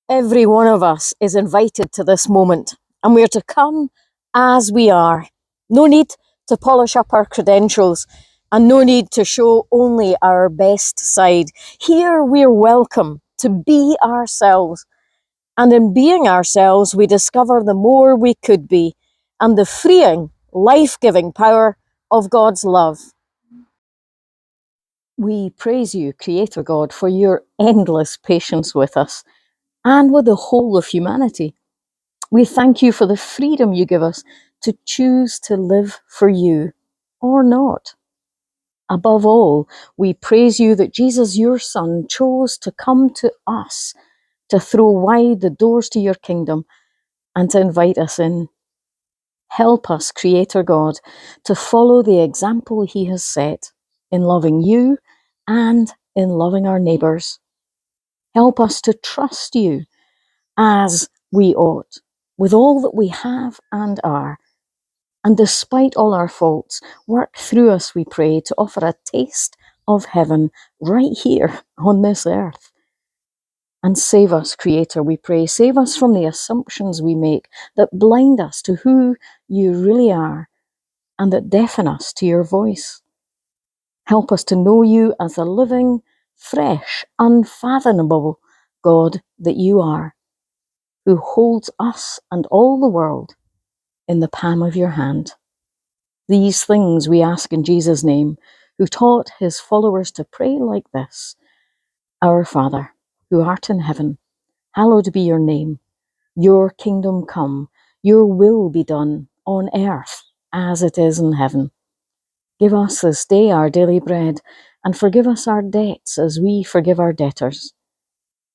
Every one of us is invited to this moment, and we're to come as we are. No need to polish up our credentials, and no need to show only our best side. Here we're welcome to be ourselves, and in being ourselves, we discover the more we could be, and the freeing, life-giving power of God's love. We praise you, Creator God, for your endless patience with us and with the whole of humanity. We thank you for the freedom you give us to choose to live for you or not. Above all, we praise you that Jesus, your Son, chose to come to us, to throw wide the doors to your kingdom and to invite us in. Help us, Creator God, to follow the example he has set in loving you and in loving our neighbours. Help us to trust you as we ought, with all that we have and are. And despite all our faults, work through us, we pray, to offer a taste of heaven right here on this earth. And save us, Creator, we pray. Save us from the assumptions we make that blind us to who you really are and that deafen us to your voice. Help us to know you as the living, fresh, unfathomable God that you are, who holds us and all the world in the palm of your hand. These things we ask in Jesus' name, who taught his followers to pray like this: Our Father, who art in heaven, hallowed be your name. Your kingdom come, your will be done on earth as it is in heaven. Give us this day our daily bread, and forgive us our debts as we forgive our debtors.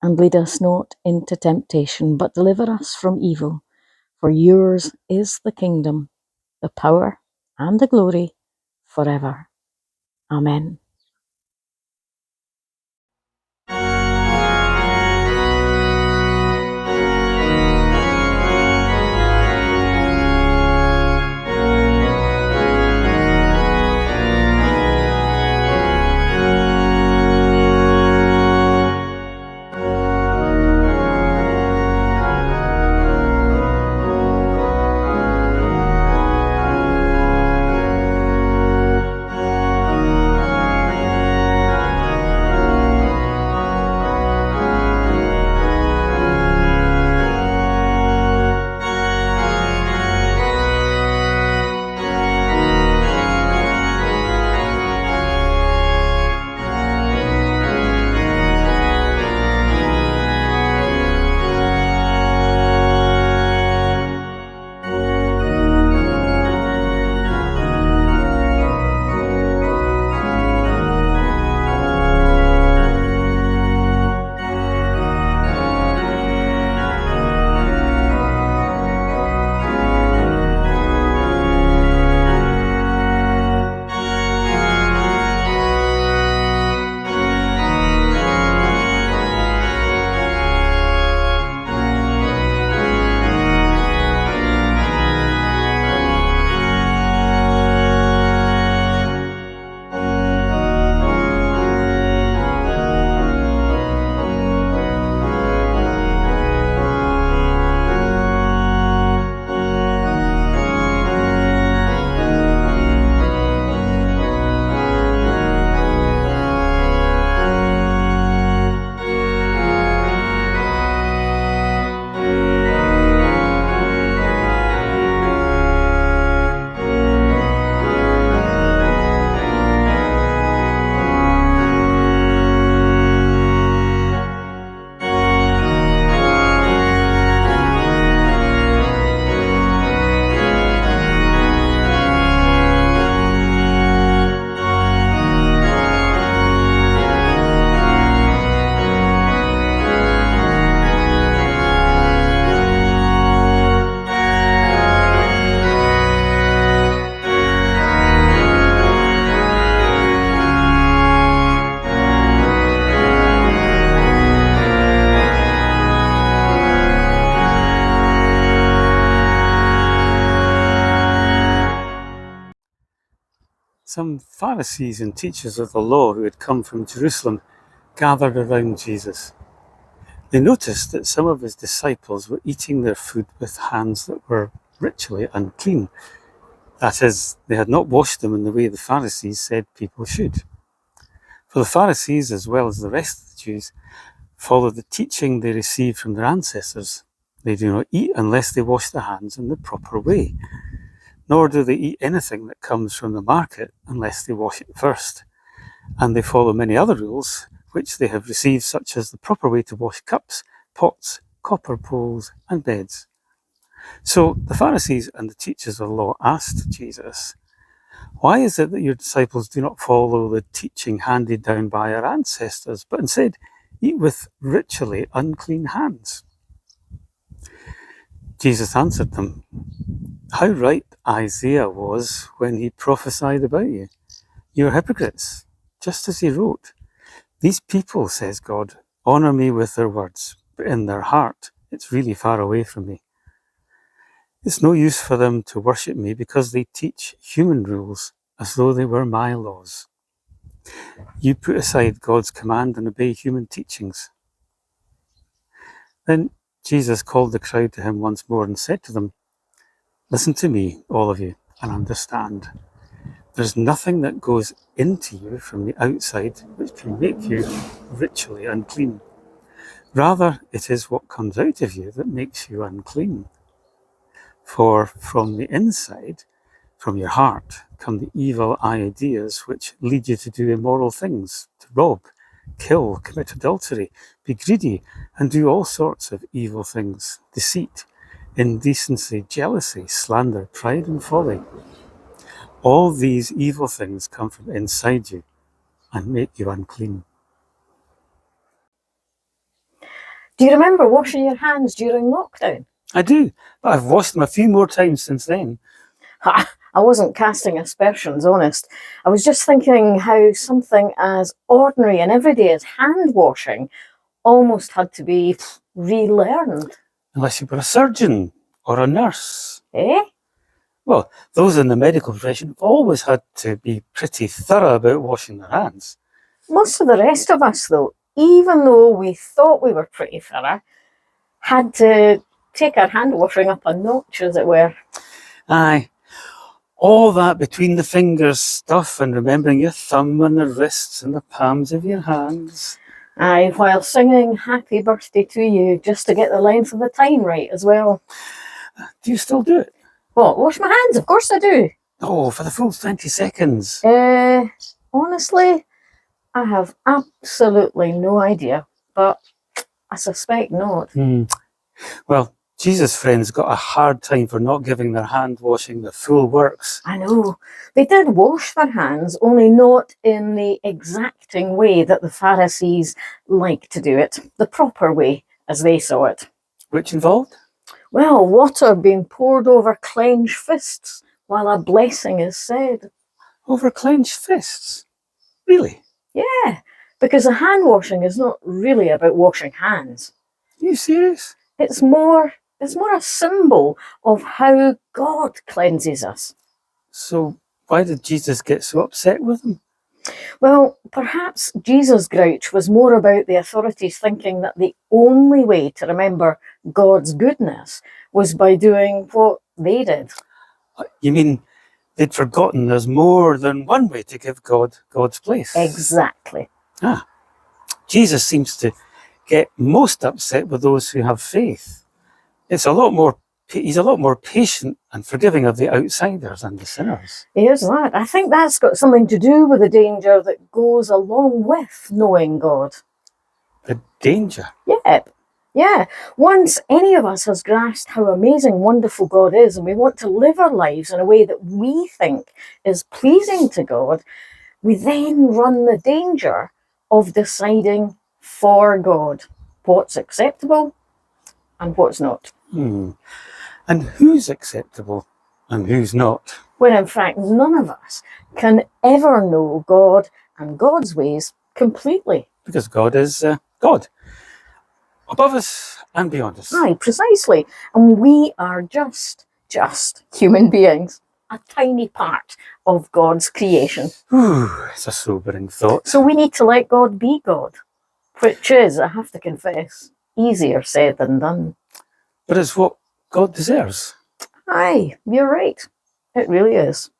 And lead us not into temptation, but deliver us from evil. For yours is the kingdom, the power, and the glory forever. Amen. Some Pharisees and teachers of the law who had come from Jerusalem gathered around Jesus. they noticed that some of his disciples were eating their food with hands that were ritually unclean. That is, they had not washed them in the way the Pharisees said people should. For the Pharisees, as well as the rest of the Jews, follow the teaching they received from their ancestors. They do not eat unless they wash their hands in the proper way, nor do they eat anything that comes from the market unless they wash it first. And they follow many other rules which they have received, such as the proper way to wash cups, pots, copper bowls, and beds. So the Pharisees and the teachers of the law asked Jesus, "Why is it that your disciples do not follow the teaching handed down by our ancestors, but instead eat with ritually unclean hands?" Jesus answered them, "How right Isaiah was when he prophesied about you. You are hypocrites, just as he wrote. These people, says God, honour me with their words, but in their heart it's really far away from me. It's no use for them to worship me because they teach human rules as though they were my laws. You put aside God's command and obey human teachings." Then Jesus called the crowd to him once more and said to them, "Listen to me, all of you, and understand. There's nothing that goes into you from the outside which can make you ritually unclean. Rather, it is what comes out of you that makes you unclean. For from the inside, from your heart, come the evil ideas which lead you to do immoral things, to rob, kill, commit adultery, be greedy, and do all sorts of evil things, deceit, indecency, jealousy, slander, pride, and folly. All these evil things come from inside you and make you unclean." Do you remember washing your hands during lockdown? I do, but I've washed them a few more times since then. I wasn't casting aspersions, honest. I was just thinking how something as ordinary and everyday as hand washing almost had to be relearned. Unless you were a surgeon or a nurse. Eh? Well, those in the medical profession have always had to be pretty thorough about washing their hands. Most of the rest of us, though, even though we thought we were pretty thorough, had to take our hand washing up a notch, as it were. Aye. All that between the fingers stuff and remembering your thumb and the wrists and the palms of your hands. Aye, while singing happy birthday to you, just to get the length of the time right as well. Do you still do it? What, wash my hands? Of course I do. Oh, for the full 20 seconds. Honestly, I have absolutely no idea, but I suspect not. Well, Jesus' friends got a hard time for not giving their hand washing the full works. I know. They did wash their hands, only not in the exacting way that the Pharisees like to do it, the proper way, as they saw it. Which involved? Well, water being poured over clenched fists while a blessing is said. Over clenched fists? Really? Yeah, because the hand washing is not really about washing hands. Are you serious? It's more a symbol of how God cleanses us. So why did Jesus get so upset with them? Well, perhaps Jesus' grouch was more about the authorities thinking that the only way to remember God's goodness was by doing what they did. You mean they'd forgotten there's more than one way to give God God's place? Exactly. Jesus seems to get most upset with those who have faith. He's a lot more patient and forgiving of the outsiders and the sinners. Here's that. I think that's got something to do with the danger that goes along with knowing God. The danger? Yep. Yeah. Once any of us has grasped how amazing, wonderful God is, and we want to live our lives in a way that we think is pleasing to God, we then run the danger of deciding for God what's acceptable and what's not. And who's acceptable and who's not? When in fact none of us can ever know God and God's ways completely. Because God is God. Above us and beyond us. Aye, precisely. And we are just human beings. A tiny part of God's creation. It's a sobering thought. So we need to let God be God. Which is, I have to confess, Easier said than done. But it's what God deserves. Aye, you're right. It really is.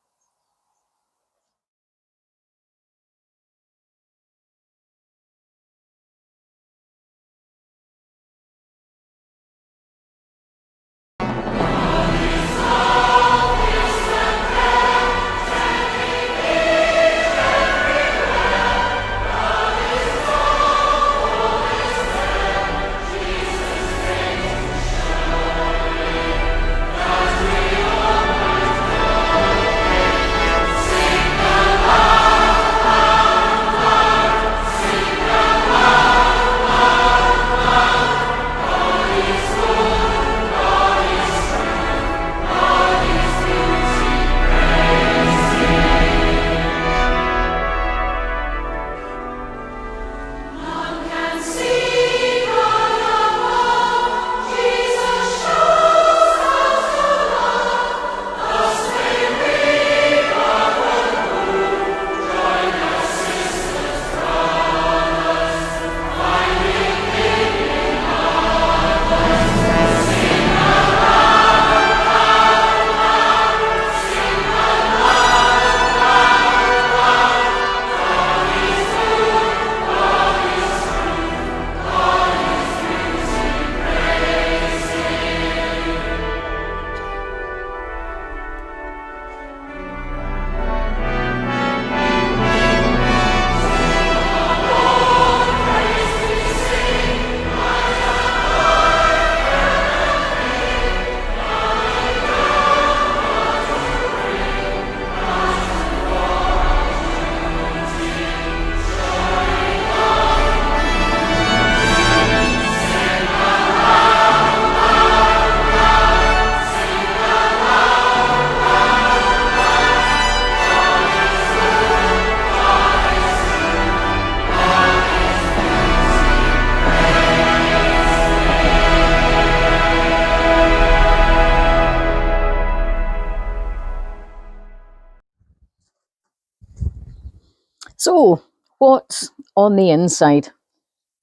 So, what's on the inside?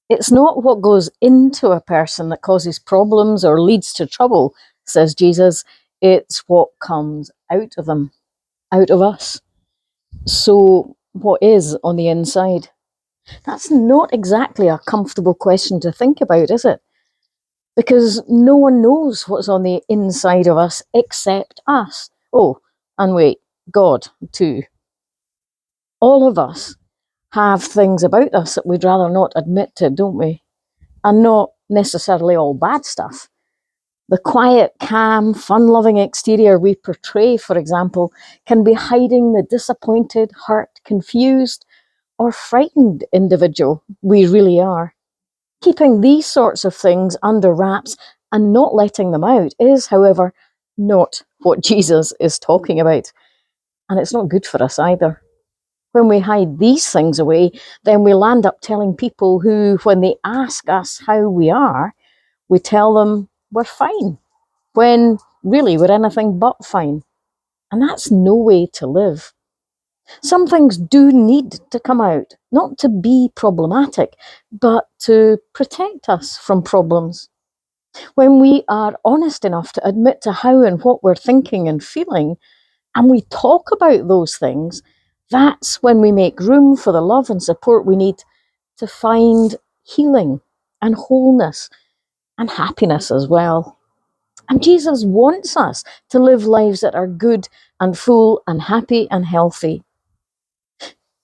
It's not what goes into a person that causes problems or leads to trouble, says Jesus. It's what comes out of them, out of us. So, what is on the inside? That's not exactly a comfortable question to think about, is it? Because no one knows what's on the inside of us except us. Oh, and wait, God, too. All of us have things about us that we'd rather not admit to, don't we? And not necessarily all bad stuff. The quiet, calm, fun loving exterior we portray, for example, can be hiding the disappointed, hurt, confused, or frightened individual we really are. Keeping these sorts of things under wraps and not letting them out is, however, not what Jesus is talking about. And it's not good for us either. When we hide these things away, then we'll end up telling people who, when they ask us how we are, we tell them we're fine, when really we're anything but fine. And that's no way to live. Some things do need to come out, not to be problematic, but to protect us from problems. When we are honest enough to admit to how and what we're thinking and feeling, and we talk about those things, that's when we make room for the love and support we need to find healing and wholeness and happiness as well. And Jesus wants us to live lives that are good and full and happy and healthy.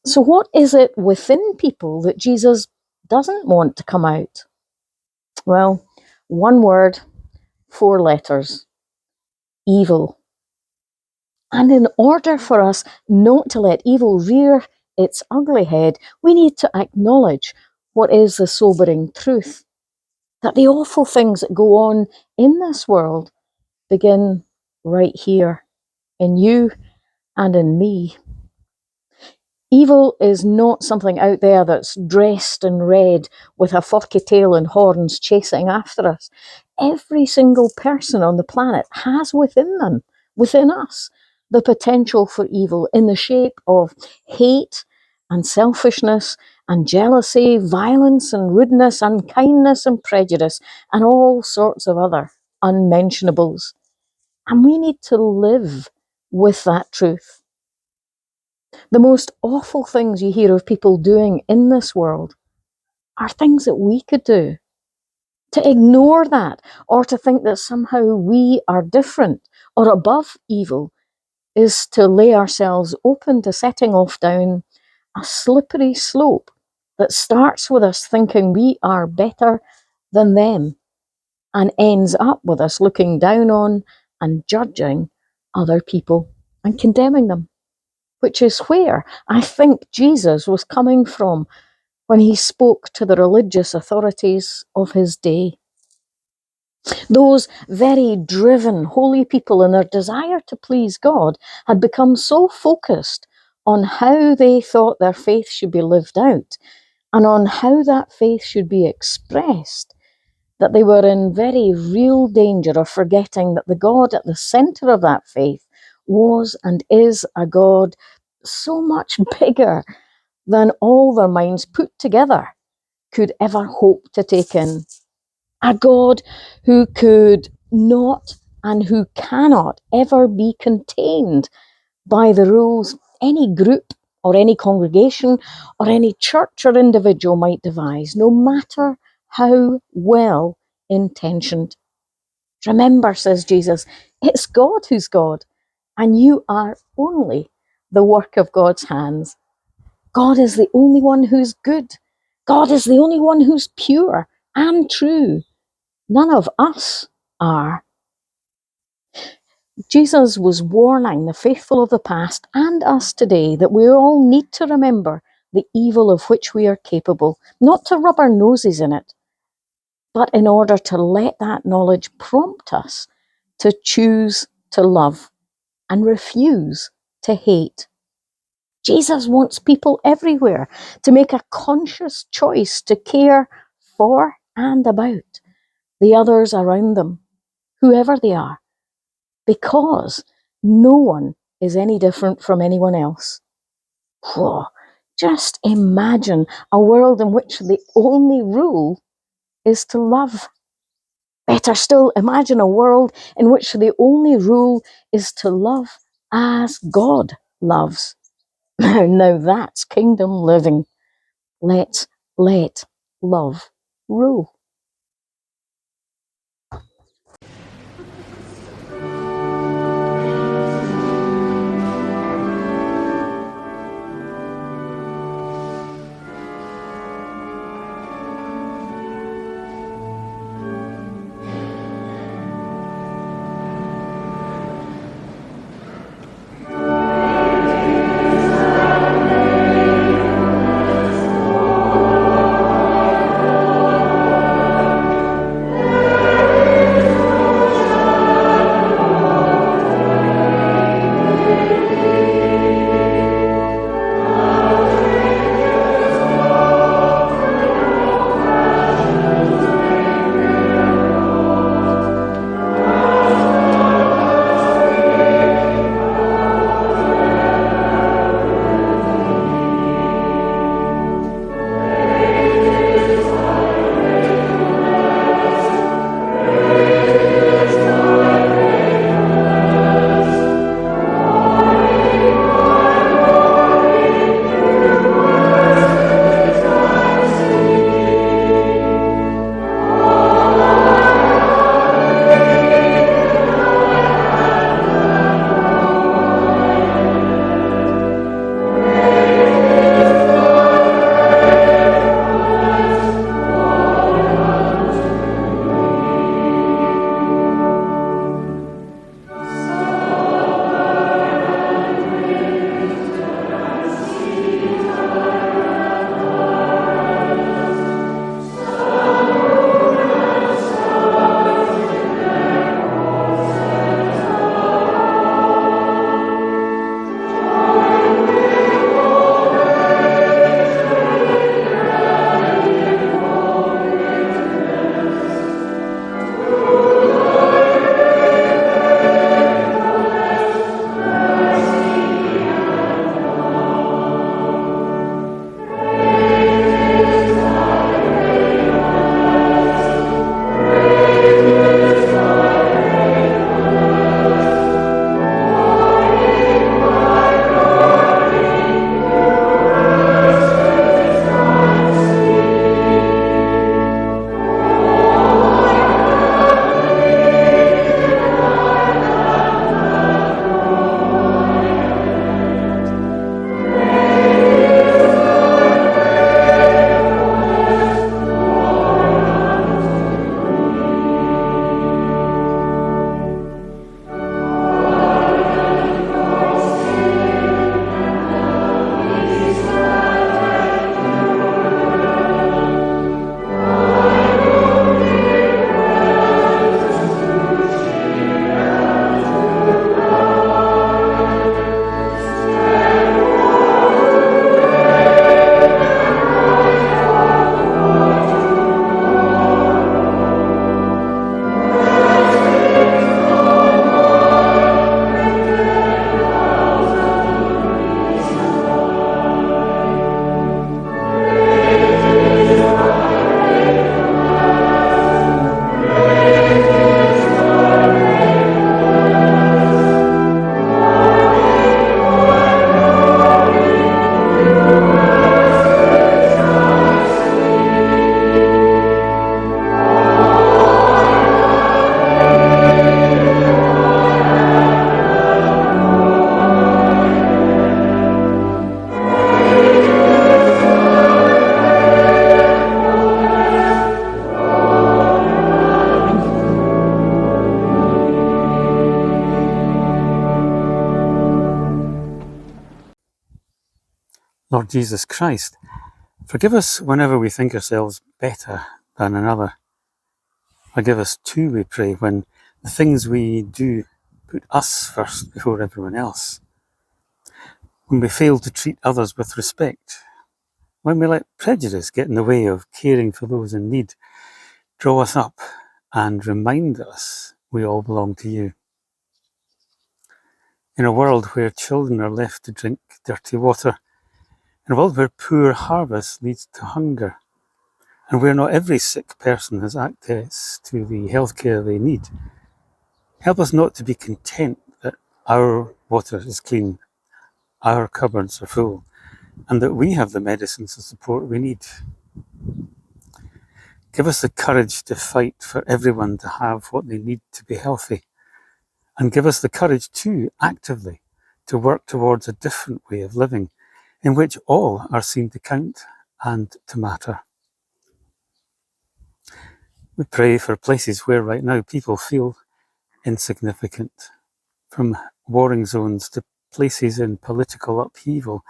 So, what is it within people that Jesus doesn't want to come out? Well, one word, 4 letters: evil. And in order for us not to let evil rear its ugly head, we need to acknowledge what is the sobering truth, that the awful things that go on in this world begin right here, in you and in me. Evil is not something out there that's dressed in red with a forky tail and horns chasing after us. Every single person on the planet has within them, within us, the potential for evil in the shape of hate and selfishness and jealousy, violence and rudeness, unkindness and prejudice, and all sorts of other unmentionables. And we need to live with that truth. The most awful things you hear of people doing in this world are things that we could do. To ignore that, or to think that somehow we are different or above evil, is to lay ourselves open to setting off down a slippery slope that starts with us thinking we are better than them and ends up with us looking down on and judging other people and condemning them, which is where I think Jesus was coming from when he spoke to the religious authorities of his day. Those very driven, holy people in their desire to please God had become so focused on how they thought their faith should be lived out and on how that faith should be expressed that they were in very real danger of forgetting that the God at the centre of that faith was and is a God so much bigger than all their minds put together could ever hope to take in. A God who could not and who cannot ever be contained by the rules any group or any congregation or any church or individual might devise, no matter how well intentioned. Remember, says Jesus, it's God who's God, and you are only the work of God's hands. God is the only one who's good. God is the only one who's pure and true. None of us are. Jesus was warning the faithful of the past and us today that we all need to remember the evil of which we are capable, not to rub our noses in it, but in order to let that knowledge prompt us to choose to love and refuse to hate. Jesus wants people everywhere to make a conscious choice to care for and about the others around them, whoever they are, because no one is any different from anyone else. Whoa. Just imagine a world in which the only rule is to love. Better still, imagine a world in which the only rule is to love as God loves. Now that's kingdom living. Let's let love rule. Lord Jesus Christ, forgive us whenever we think ourselves better than another. Forgive us too, we pray, when the things we do put us first before everyone else. When we fail to treat others with respect. When we let prejudice get in the way of caring for those in need. Draw us up and remind us we all belong to you. In a world where children are left to drink dirty water, in a world where poor harvest leads to hunger, and where not every sick person has access to the healthcare they need, help us not to be content that our water is clean, our cupboards are full, and that we have the medicines and support we need. Give us the courage to fight for everyone to have what they need to be healthy, and give us the courage too, actively, to work towards a different way of living, in which all are seen to count and to matter. We pray for places where right now people feel insignificant, from warring zones to places in political upheaval,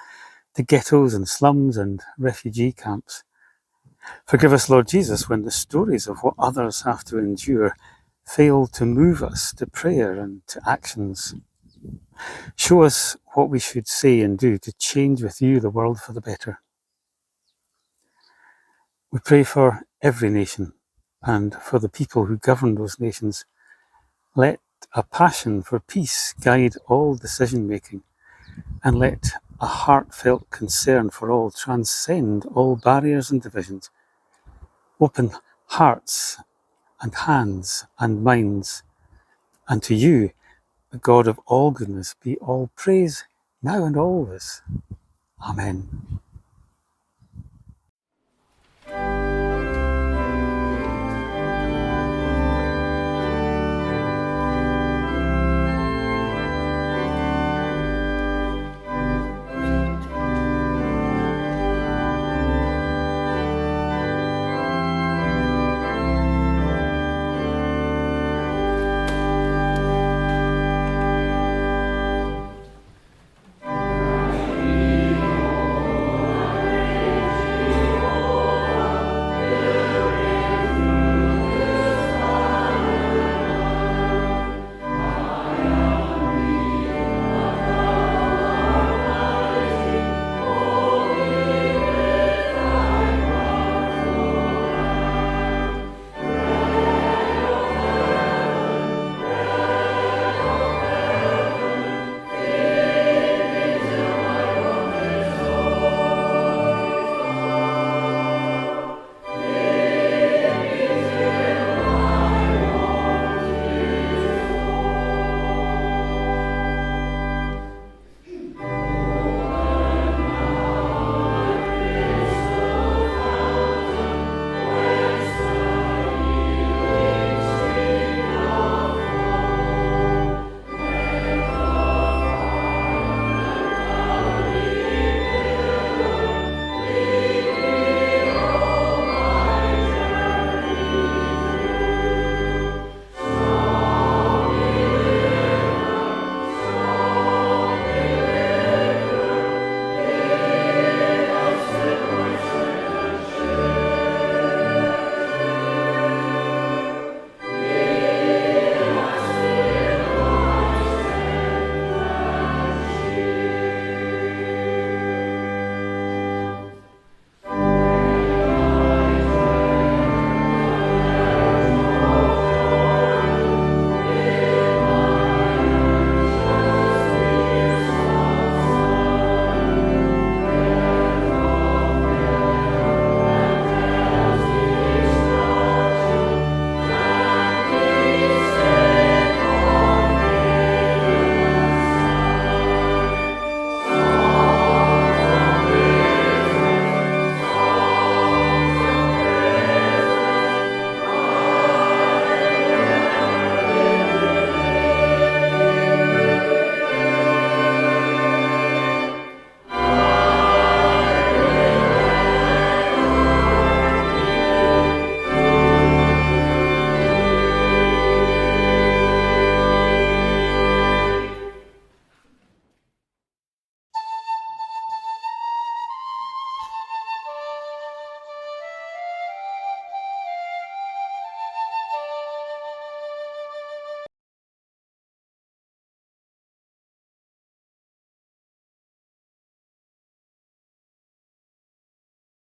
to ghettos and slums and refugee camps. Forgive us, Lord Jesus, when the stories of what others have to endure fail to move us to prayer and to actions. Show us what we should say and do to change with you the world for the better. We pray for every nation and for the people who govern those nations. Let a passion for peace guide all decision-making, and let a heartfelt concern for all transcend all barriers and divisions. Open hearts and hands and minds, and to you, the God of all goodness, be all praise now and always. Amen.